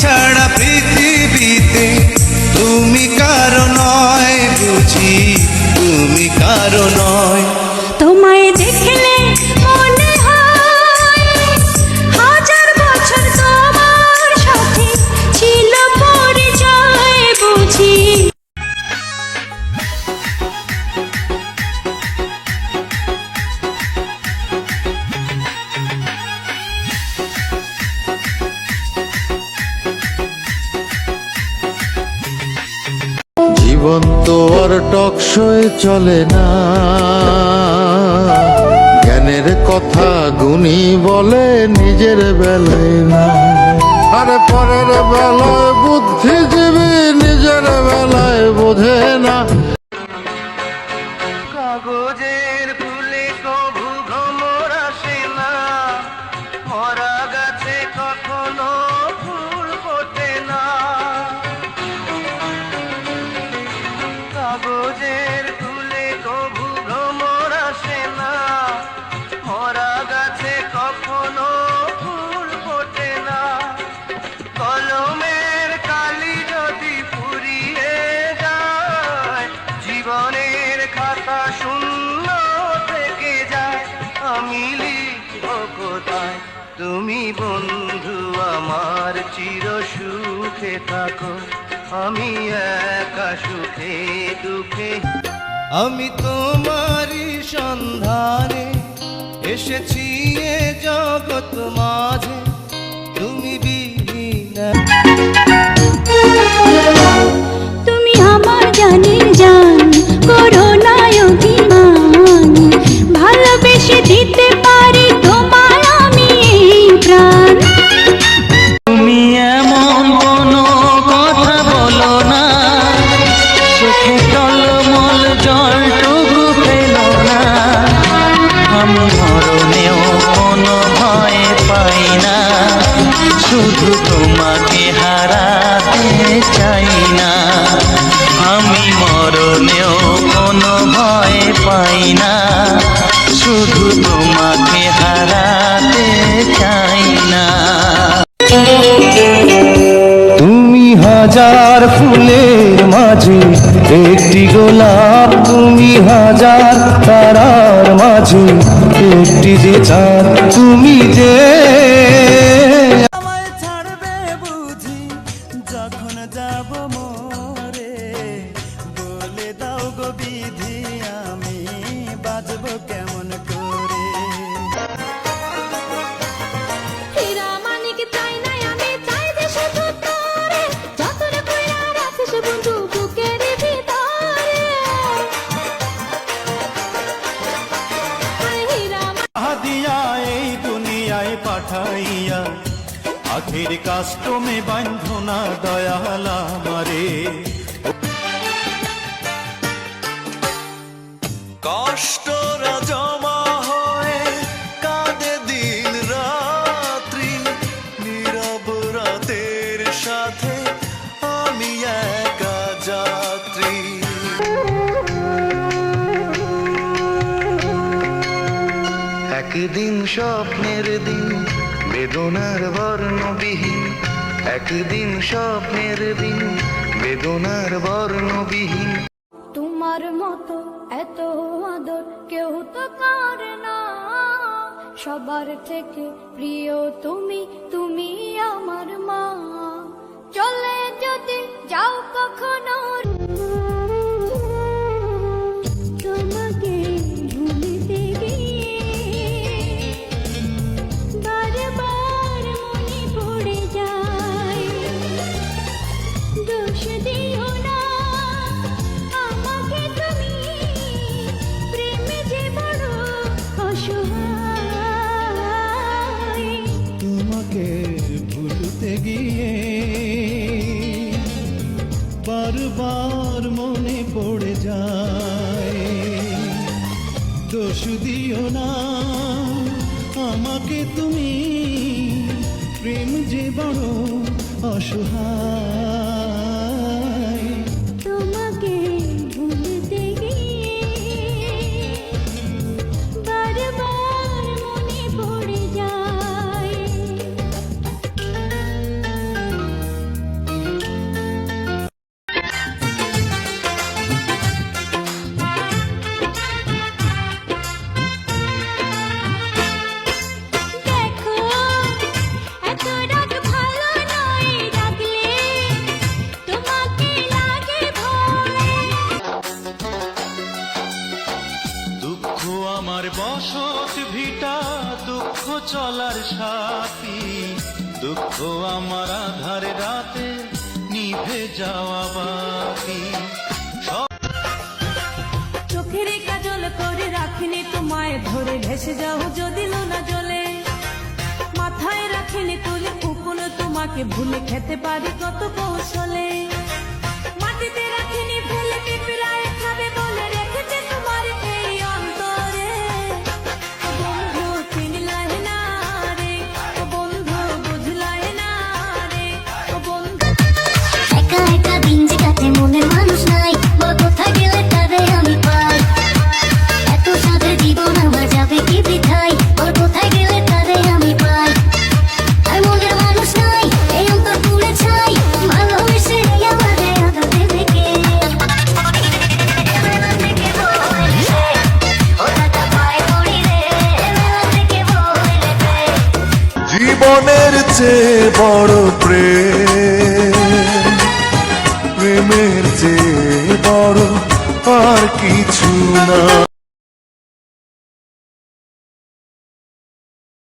ছাড়া পৃথিবীতে তুমি কারো নয়, বুঝি তুমি কারো নয়। তোমায় দেখলে মনে হয় হাজার বছর তোমার সাথে ছিল পরিচয়, বুঝি। জীবন তো আর টকশোয় চলে না, জ্ঞানের কথা গুণী বলে নিজের বেলায় না। আরে পরের বেলায় বুদ্ধিজীবী নিজের বেলায় বোঝে না। কাগজের ফুলে কভু ভ্রমর আসে না, মরা গাছে কখনো ফুল ফোটে না। কাগজের ফুলে কভু ভ্রমর আসে না, মরা গাছে কখনো ফুল ফোটে না। কলমের কালি যদি ফুরিয়ে যায়, জীবনের খাতা শূন্য থেকে যায়। আমি লিখব কোথায়, তুমি বন্ধু আমার চির সুখে থাকো, আমি একা সুখে দুঃখে। আমি তোমারই সন্ধানে এসেছি এ জগৎ মাঝে, তুমি বিহীন। তুমি আমার জানের জান, করো না অভিমান, ভালোবেসে দিতে পারি তোমায় আমি এই প্রাণ। তুমি এমন কোনো কথা বলো না, চোখে টলমল জলটুকু ফেলো না। আমি মরণেও কোনো ভয় পাই না, শুধু তোমাকে হারাতে চাই না। আমি মরণেও কোনো ভয় পাই না, শুধু তোমাকে হারাতে চাই না। তুমি হাজার ফুলের মাঝে একটি গোলাপ, তুমি হাজার তারার মাঝে একটি যে চাঁদ। তুমি যে আমায় ছাড়বে বুঝি যখন যাব মোরে, বলে দাও গো বিধি আমি বাজবো কেমন করে। হীরা মানিক চাই না আমি, চাই যে শুধু তোরে, যতটা কইরা রাখিস বন্ধু বুকের ভিতরে। হীরা দিয়া এই দুনিয়ায় পাঠাইয়া, আখির কাস্টমে বান্ধনা দয়াল আমারে। কষ্টরা জমা হয়ে কাঁদে দিন রাত্রি, নীরব রাতের সাথে আমি একা যাত্রী। একদিন স্বপ্নের দিন বেদনার বর্ণবিহীন, একদিন স্বপ্নের দিন বেদনার বর্ণবিহীন। তোমার মতো এত আদর কেউ তো করে না, সবার থেকে প্রিয় তুমি, তুমি আমার মা। চলে যদি যাও কখনো, তোমাকে ভুলতে গিয়ে বারবার মনে পড়ে যায়। দোষ দিও না আমাকে তুমি, প্রেমে যে বড় অসহায়। তোমাকে ভুলতে গিয়ে বারবার মনে পড়ে যায়। দোষ দিও না আমাকে তুমি, প্রেম যে বড় অসহায়। তোমাকে ভুলতে গিয়ে বারবার মনে পড়ে যায়। চলার সাথী, দুঃখ আমার আধারে রাতে নিভে যাওয়া বাতি। চোখের কাজল করে রাখিনি তোমায় ধরে, ভেসে যাও যদি লোনা জলে। মাথায় রাখিনি তুলে কুকুন তোমাকে ভুলে, খেতে পারি কত কৌশলে। মাটিতে রাখিনি ফেলে পিঁপড়ায় খাবে বলে, রেখেছে তোমার এই অন্তরে। ও বন্ধু চিনলাই না রে, ও বন্ধু বুঝলাই না রে, ও বন্ধু। একা একা দিন যে কাটে মনের মানুষ নাই, বল কোথায় গেলে তবে আমি পাই। এত সাথে জীবন আমার যাবে কি বৃথায়, বল কোথায় গেলে তবে আমি পাই। আর মনের মানুষ নাই, এই অন্তর পুড়ে ছাই, ভালোবেসে আমারে আদর দেবে কে? মেলা থেকে বলেছে, ওটা পায়ে পড়ি রে, মেলা থেকে বলেছে। জীবনের চেয়ে বড় প্রেম, প্রেমের চেয়ে বড় আর কিছু না।